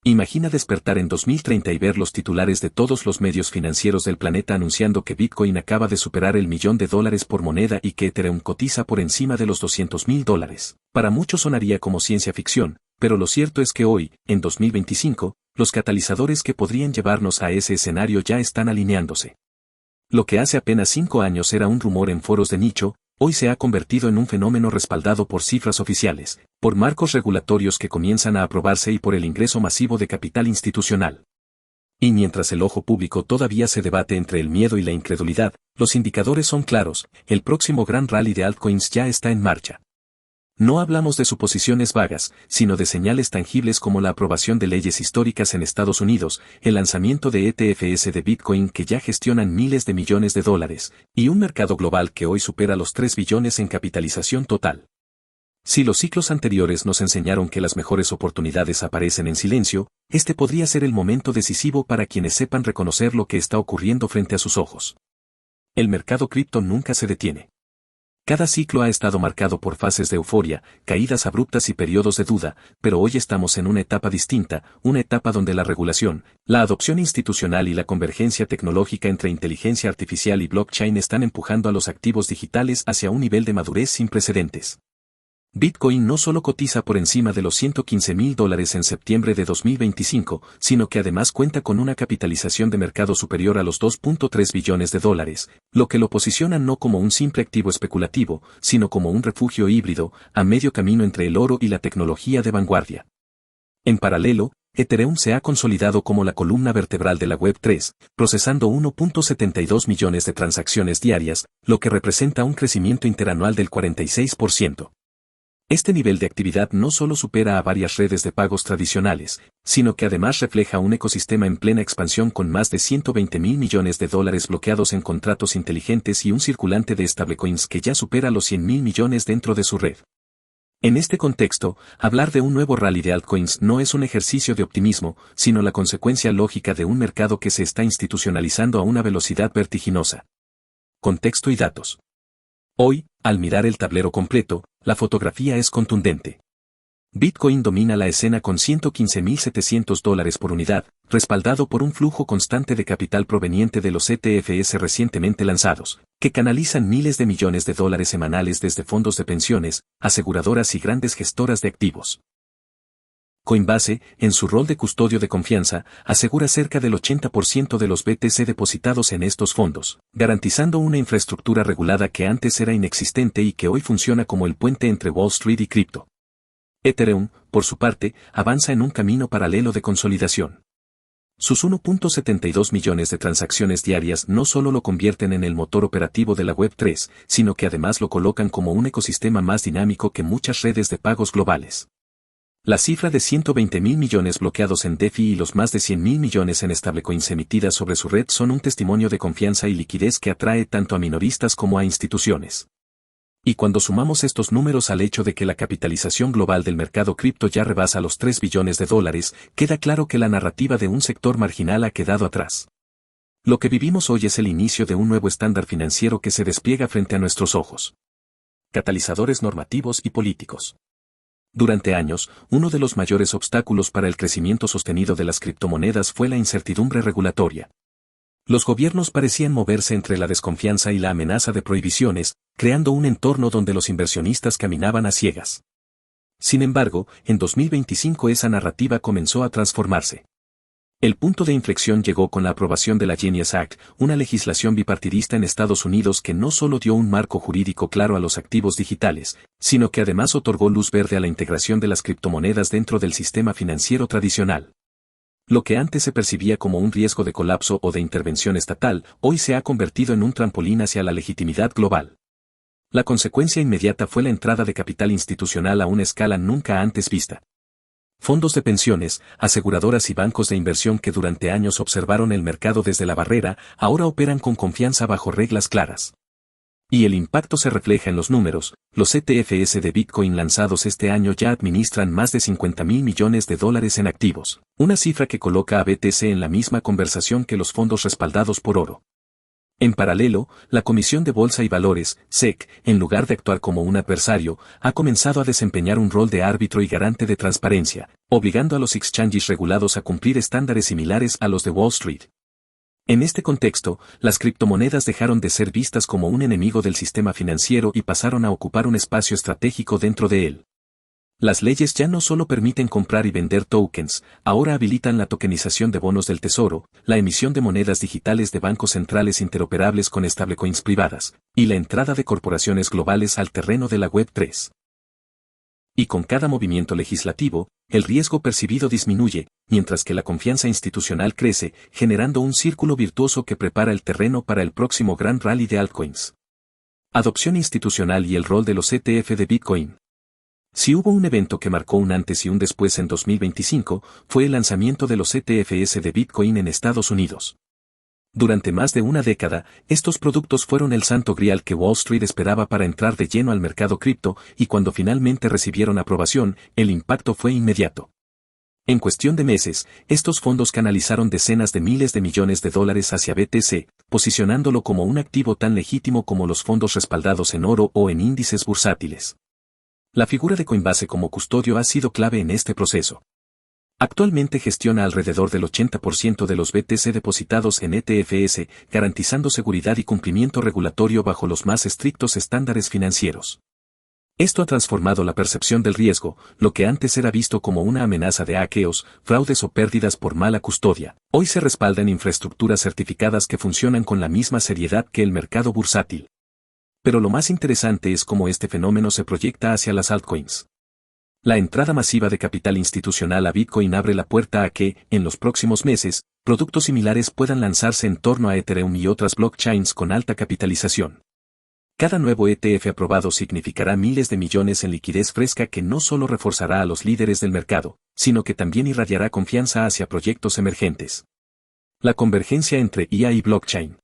Imagina despertar en 2030 y ver los titulares de todos los medios financieros del planeta anunciando que Bitcoin acaba de superar el $1.000.000 por moneda y que Ethereum cotiza por encima de los $200.000. Para muchos sonaría como ciencia ficción, pero lo cierto es que hoy, en 2025, los catalizadores que podrían llevarnos a ese escenario ya están alineándose. Lo que hace apenas 5 años era un rumor en foros de nicho, hoy se ha convertido en un fenómeno respaldado por cifras oficiales, por marcos regulatorios que comienzan a aprobarse y por el ingreso masivo de capital institucional. Y mientras el ojo público todavía se debate entre el miedo y la incredulidad, los indicadores son claros, el próximo gran rally de altcoins ya está en marcha. No hablamos de suposiciones vagas, sino de señales tangibles como la aprobación de leyes históricas en Estados Unidos, el lanzamiento de ETFs de Bitcoin que ya gestionan miles de millones de dólares, y un mercado global que hoy supera los 3 billones en capitalización total. Si los ciclos anteriores nos enseñaron que las mejores oportunidades aparecen en silencio, este podría ser el momento decisivo para quienes sepan reconocer lo que está ocurriendo frente a sus ojos. El mercado cripto nunca se detiene. Cada ciclo ha estado marcado por fases de euforia, caídas abruptas y periodos de duda, pero hoy estamos en una etapa distinta, una etapa donde la regulación, la adopción institucional y la convergencia tecnológica entre inteligencia artificial y blockchain están empujando a los activos digitales hacia un nivel de madurez sin precedentes. Bitcoin no solo cotiza por encima de los $115.000 en septiembre de 2025, sino que además cuenta con una capitalización de mercado superior a los $2.3 billones, lo que lo posiciona no como un simple activo especulativo, sino como un refugio híbrido, a medio camino entre el oro y la tecnología de vanguardia. En paralelo, Ethereum se ha consolidado como la columna vertebral de la Web3, procesando 1.72 millones de transacciones diarias, lo que representa un crecimiento interanual del 46%. Este nivel de actividad no solo supera a varias redes de pagos tradicionales, sino que además refleja un ecosistema en plena expansión con más de $120.000 millones bloqueados en contratos inteligentes y un circulante de stablecoins que ya supera los $100.000 millones dentro de su red. En este contexto, hablar de un nuevo rally de altcoins no es un ejercicio de optimismo, sino la consecuencia lógica de un mercado que se está institucionalizando a una velocidad vertiginosa. Contexto y datos. Hoy, al mirar el tablero completo, la fotografía es contundente. Bitcoin domina la escena con $115.700 por unidad, respaldado por un flujo constante de capital proveniente de los ETFs recientemente lanzados, que canalizan miles de millones de dólares semanales desde fondos de pensiones, aseguradoras y grandes gestoras de activos. Coinbase, en su rol de custodio de confianza, asegura cerca del 80% de los BTC depositados en estos fondos, garantizando una infraestructura regulada que antes era inexistente y que hoy funciona como el puente entre Wall Street y cripto. Ethereum, por su parte, avanza en un camino paralelo de consolidación. Sus 1.72 millones de transacciones diarias no solo lo convierten en el motor operativo de la Web3, sino que además lo colocan como un ecosistema más dinámico que muchas redes de pagos globales. La cifra de $120.000 millones bloqueados en DeFi y los más de $100.000 millones en stablecoins emitidas sobre su red son un testimonio de confianza y liquidez que atrae tanto a minoristas como a instituciones. Y cuando sumamos estos números al hecho de que la capitalización global del mercado cripto ya rebasa los $3 billones, queda claro que la narrativa de un sector marginal ha quedado atrás. Lo que vivimos hoy es el inicio de un nuevo estándar financiero que se despliega frente a nuestros ojos. Catalizadores normativos y políticos. Durante años, uno de los mayores obstáculos para el crecimiento sostenido de las criptomonedas fue la incertidumbre regulatoria. Los gobiernos parecían moverse entre la desconfianza y la amenaza de prohibiciones, creando un entorno donde los inversionistas caminaban a ciegas. Sin embargo, en 2025 esa narrativa comenzó a transformarse. El punto de inflexión llegó con la aprobación de la Genius Act, una legislación bipartidista en Estados Unidos que no solo dio un marco jurídico claro a los activos digitales, sino que además otorgó luz verde a la integración de las criptomonedas dentro del sistema financiero tradicional. Lo que antes se percibía como un riesgo de colapso o de intervención estatal, hoy se ha convertido en un trampolín hacia la legitimidad global. La consecuencia inmediata fue la entrada de capital institucional a una escala nunca antes vista. Fondos de pensiones, aseguradoras y bancos de inversión que durante años observaron el mercado desde la barrera, ahora operan con confianza bajo reglas claras. Y el impacto se refleja en los números. Los ETFs de Bitcoin lanzados este año ya administran más de $50.000 millones en activos, una cifra que coloca a BTC en la misma conversación que los fondos respaldados por oro. En paralelo, la Comisión de Bolsa y Valores, SEC, en lugar de actuar como un adversario, ha comenzado a desempeñar un rol de árbitro y garante de transparencia, obligando a los exchanges regulados a cumplir estándares similares a los de Wall Street. En este contexto, las criptomonedas dejaron de ser vistas como un enemigo del sistema financiero y pasaron a ocupar un espacio estratégico dentro de él. Las leyes ya no solo permiten comprar y vender tokens, ahora habilitan la tokenización de bonos del tesoro, la emisión de monedas digitales de bancos centrales interoperables con stablecoins privadas, y la entrada de corporaciones globales al terreno de la Web3. Y con cada movimiento legislativo, el riesgo percibido disminuye, mientras que la confianza institucional crece, generando un círculo virtuoso que prepara el terreno para el próximo gran rally de altcoins. Adopción institucional y el rol de los ETF de Bitcoin. Si hubo un evento que marcó un antes y un después en 2025, fue el lanzamiento de los ETFs de Bitcoin en Estados Unidos. Durante más de una década, estos productos fueron el santo grial que Wall Street esperaba para entrar de lleno al mercado cripto, y cuando finalmente recibieron aprobación, el impacto fue inmediato. En cuestión de meses, estos fondos canalizaron decenas de miles de millones de dólares hacia BTC, posicionándolo como un activo tan legítimo como los fondos respaldados en oro o en índices bursátiles. La figura de Coinbase como custodio ha sido clave en este proceso. Actualmente gestiona alrededor del 80% de los BTC depositados en ETFs, garantizando seguridad y cumplimiento regulatorio bajo los más estrictos estándares financieros. Esto ha transformado la percepción del riesgo, lo que antes era visto como una amenaza de hackeos, fraudes o pérdidas por mala custodia. Hoy se respalda en infraestructuras certificadas que funcionan con la misma seriedad que el mercado bursátil. Pero lo más interesante es cómo este fenómeno se proyecta hacia las altcoins. La entrada masiva de capital institucional a Bitcoin abre la puerta a que, en los próximos meses, productos similares puedan lanzarse en torno a Ethereum y otras blockchains con alta capitalización. Cada nuevo ETF aprobado significará miles de millones en liquidez fresca que no solo reforzará a los líderes del mercado, sino que también irradiará confianza hacia proyectos emergentes. La convergencia entre IA y blockchain.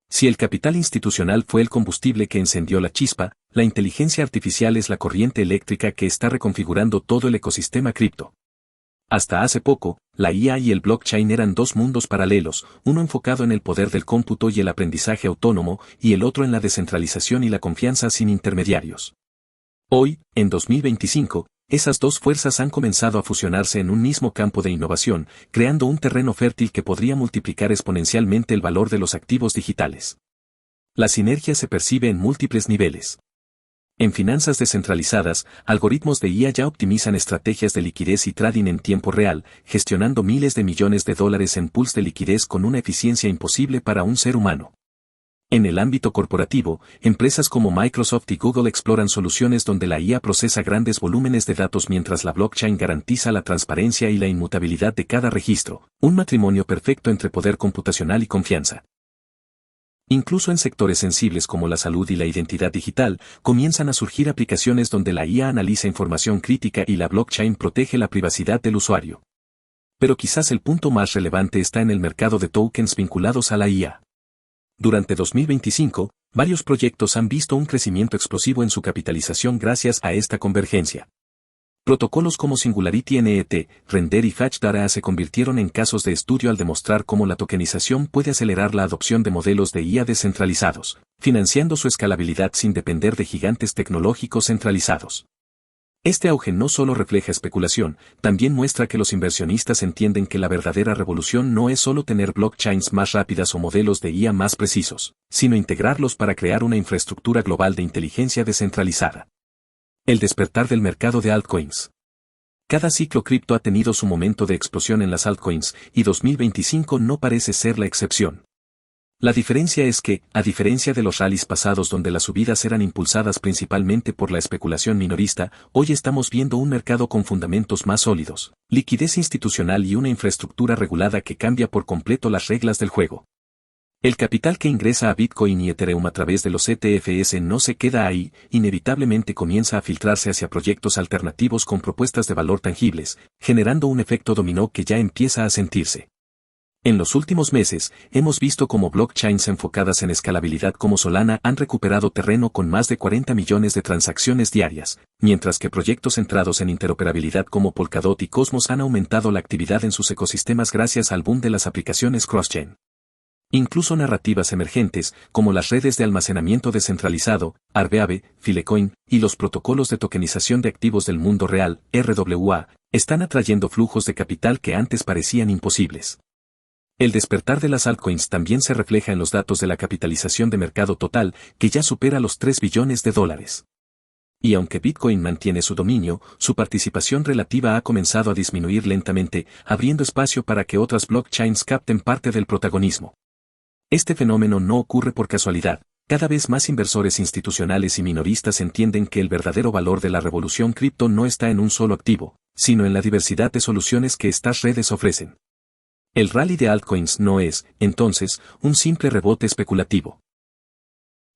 Si el capital institucional fue el combustible que encendió la chispa, la inteligencia artificial es la corriente eléctrica que está reconfigurando todo el ecosistema cripto. Hasta hace poco, la IA y el blockchain eran dos mundos paralelos, uno enfocado en el poder del cómputo y el aprendizaje autónomo, y el otro en la descentralización y la confianza sin intermediarios. Hoy, en 2025, esas dos fuerzas han comenzado a fusionarse en un mismo campo de innovación, creando un terreno fértil que podría multiplicar exponencialmente el valor de los activos digitales. La sinergia se percibe en múltiples niveles. En finanzas descentralizadas, algoritmos de IA ya optimizan estrategias de liquidez y trading en tiempo real, gestionando miles de millones de dólares en pools de liquidez con una eficiencia imposible para un ser humano. En el ámbito corporativo, empresas como Microsoft y Google exploran soluciones donde la IA procesa grandes volúmenes de datos mientras la blockchain garantiza la transparencia y la inmutabilidad de cada registro, un matrimonio perfecto entre poder computacional y confianza. Incluso en sectores sensibles como la salud y la identidad digital, comienzan a surgir aplicaciones donde la IA analiza información crítica y la blockchain protege la privacidad del usuario. Pero quizás el punto más relevante está en el mercado de tokens vinculados a la IA. Durante 2025, varios proyectos han visto un crecimiento explosivo en su capitalización gracias a esta convergencia. Protocolos como Singularity NET, Render y Hashdara se convirtieron en casos de estudio al demostrar cómo la tokenización puede acelerar la adopción de modelos de IA descentralizados, financiando su escalabilidad sin depender de gigantes tecnológicos centralizados. Este auge no solo refleja especulación, también muestra que los inversionistas entienden que la verdadera revolución no es solo tener blockchains más rápidas o modelos de IA más precisos, sino integrarlos para crear una infraestructura global de inteligencia descentralizada. El despertar del mercado de altcoins. Cada ciclo cripto ha tenido su momento de explosión en las altcoins, y 2025 no parece ser la excepción. La diferencia es que, a diferencia de los rallies pasados donde las subidas eran impulsadas principalmente por la especulación minorista, hoy estamos viendo un mercado con fundamentos más sólidos, liquidez institucional y una infraestructura regulada que cambia por completo las reglas del juego. El capital que ingresa a Bitcoin y Ethereum a través de los ETFs no se queda ahí, inevitablemente comienza a filtrarse hacia proyectos alternativos con propuestas de valor tangibles, generando un efecto dominó que ya empieza a sentirse. En los últimos meses, hemos visto cómo blockchains enfocadas en escalabilidad como Solana han recuperado terreno con más de 40 millones de transacciones diarias, mientras que proyectos centrados en interoperabilidad como Polkadot y Cosmos han aumentado la actividad en sus ecosistemas gracias al boom de las aplicaciones cross-chain. Incluso narrativas emergentes, como las redes de almacenamiento descentralizado, Aave, Filecoin, y los protocolos de tokenización de activos del mundo real, RWA, están atrayendo flujos de capital que antes parecían imposibles. El despertar de las altcoins también se refleja en los datos de la capitalización de mercado total, que ya supera los 3 billones de dólares. Y aunque Bitcoin mantiene su dominio, su participación relativa ha comenzado a disminuir lentamente, abriendo espacio para que otras blockchains capten parte del protagonismo. Este fenómeno no ocurre por casualidad. Cada vez más inversores institucionales y minoristas entienden que el verdadero valor de la revolución cripto no está en un solo activo, sino en la diversidad de soluciones que estas redes ofrecen. El rally de altcoins no es, entonces, un simple rebote especulativo.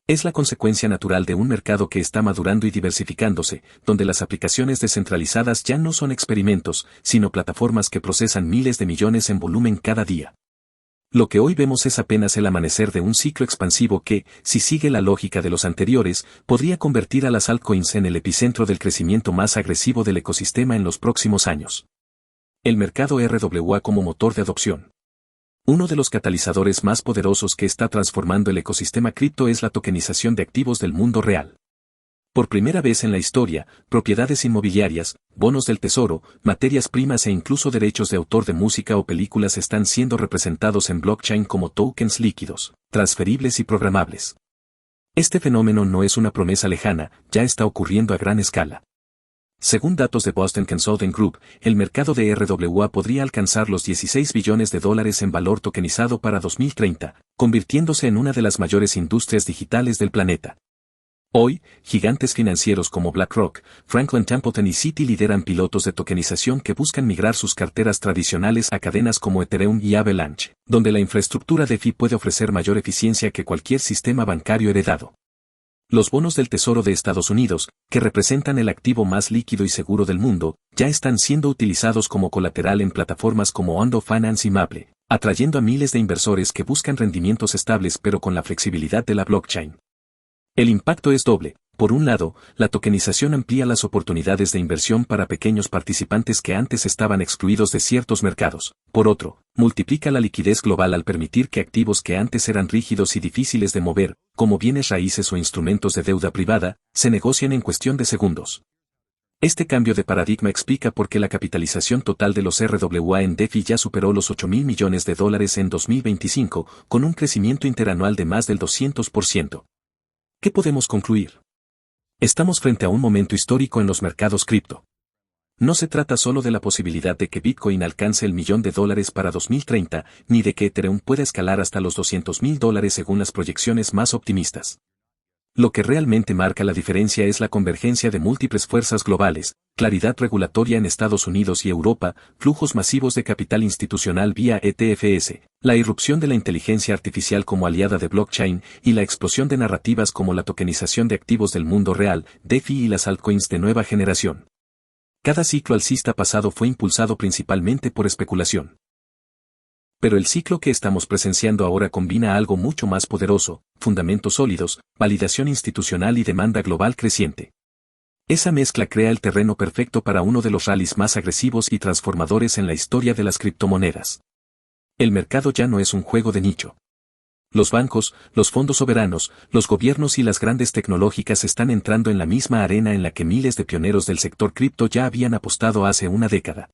Es la consecuencia natural de un mercado que está madurando y diversificándose, donde las aplicaciones descentralizadas ya no son experimentos, sino plataformas que procesan miles de millones en volumen cada día. Lo que hoy vemos es apenas el amanecer de un ciclo expansivo que, si sigue la lógica de los anteriores, podría convertir a las altcoins en el epicentro del crecimiento más agresivo del ecosistema en los próximos años. El mercado RWA como motor de adopción. Uno de los catalizadores más poderosos que está transformando el ecosistema cripto es la tokenización de activos del mundo real. Por primera vez en la historia, propiedades inmobiliarias, bonos del tesoro, materias primas e incluso derechos de autor de música o películas están siendo representados en blockchain como tokens líquidos, transferibles y programables. Este fenómeno no es una promesa lejana, ya está ocurriendo a gran escala. Según datos de Boston Consulting Group, el mercado de RWA podría alcanzar los 16 billones de dólares en valor tokenizado para 2030, convirtiéndose en una de las mayores industrias digitales del planeta. Hoy, gigantes financieros como BlackRock, Franklin Templeton y Citi lideran pilotos de tokenización que buscan migrar sus carteras tradicionales a cadenas como Ethereum y Avalanche, donde la infraestructura DeFi puede ofrecer mayor eficiencia que cualquier sistema bancario heredado. Los bonos del Tesoro de Estados Unidos, que representan el activo más líquido y seguro del mundo, ya están siendo utilizados como colateral en plataformas como Ondo Finance y Maple, atrayendo a miles de inversores que buscan rendimientos estables pero con la flexibilidad de la blockchain. El impacto es doble. Por un lado, la tokenización amplía las oportunidades de inversión para pequeños participantes que antes estaban excluidos de ciertos mercados. Por otro, multiplica la liquidez global al permitir que activos que antes eran rígidos y difíciles de mover, como bienes raíces o instrumentos de deuda privada, se negocien en cuestión de segundos. Este cambio de paradigma explica por qué la capitalización total de los RWA en DeFi ya superó los 8.000 millones de dólares en 2025, con un crecimiento interanual de más del 200%. ¿Qué podemos concluir? Estamos frente a un momento histórico en los mercados cripto. No se trata solo de la posibilidad de que Bitcoin alcance el millón de dólares para 2030, ni de que Ethereum pueda escalar hasta los 200.000 dólares según las proyecciones más optimistas. Lo que realmente marca la diferencia es la convergencia de múltiples fuerzas globales, claridad regulatoria en Estados Unidos y Europa, flujos masivos de capital institucional vía ETFs, la irrupción de la inteligencia artificial como aliada de blockchain y la explosión de narrativas como la tokenización de activos del mundo real, DeFi y las altcoins de nueva generación. Cada ciclo alcista pasado fue impulsado principalmente por especulación. Pero el ciclo que estamos presenciando ahora combina algo mucho más poderoso, fundamentos sólidos, validación institucional y demanda global creciente. Esa mezcla crea el terreno perfecto para uno de los rallies más agresivos y transformadores en la historia de las criptomonedas. El mercado ya no es un juego de nicho. Los bancos, los fondos soberanos, los gobiernos y las grandes tecnológicas están entrando en la misma arena en la que miles de pioneros del sector cripto ya habían apostado hace una década.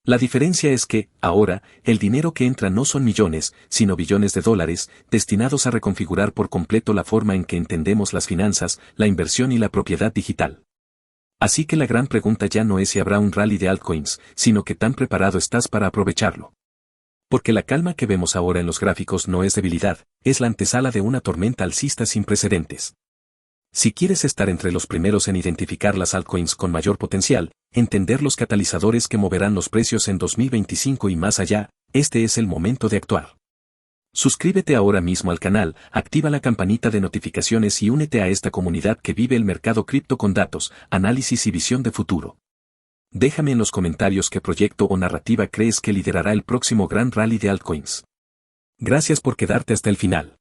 La diferencia es que, ahora, el dinero que entra no son millones, sino billones de dólares, destinados a reconfigurar por completo la forma en que entendemos las finanzas, la inversión y la propiedad digital. Así que la gran pregunta ya no es si habrá un rally de altcoins, sino qué tan preparado estás para aprovecharlo. Porque la calma que vemos ahora en los gráficos no es debilidad, es la antesala de una tormenta alcista sin precedentes. Si quieres estar entre los primeros en identificar las altcoins con mayor potencial, entender los catalizadores que moverán los precios en 2025 y más allá, este es el momento de actuar. Suscríbete ahora mismo al canal, activa la campanita de notificaciones y únete a esta comunidad que vive el mercado cripto con datos, análisis y visión de futuro. Déjame en los comentarios qué proyecto o narrativa crees que liderará el próximo gran rally de altcoins. Gracias por quedarte hasta el final.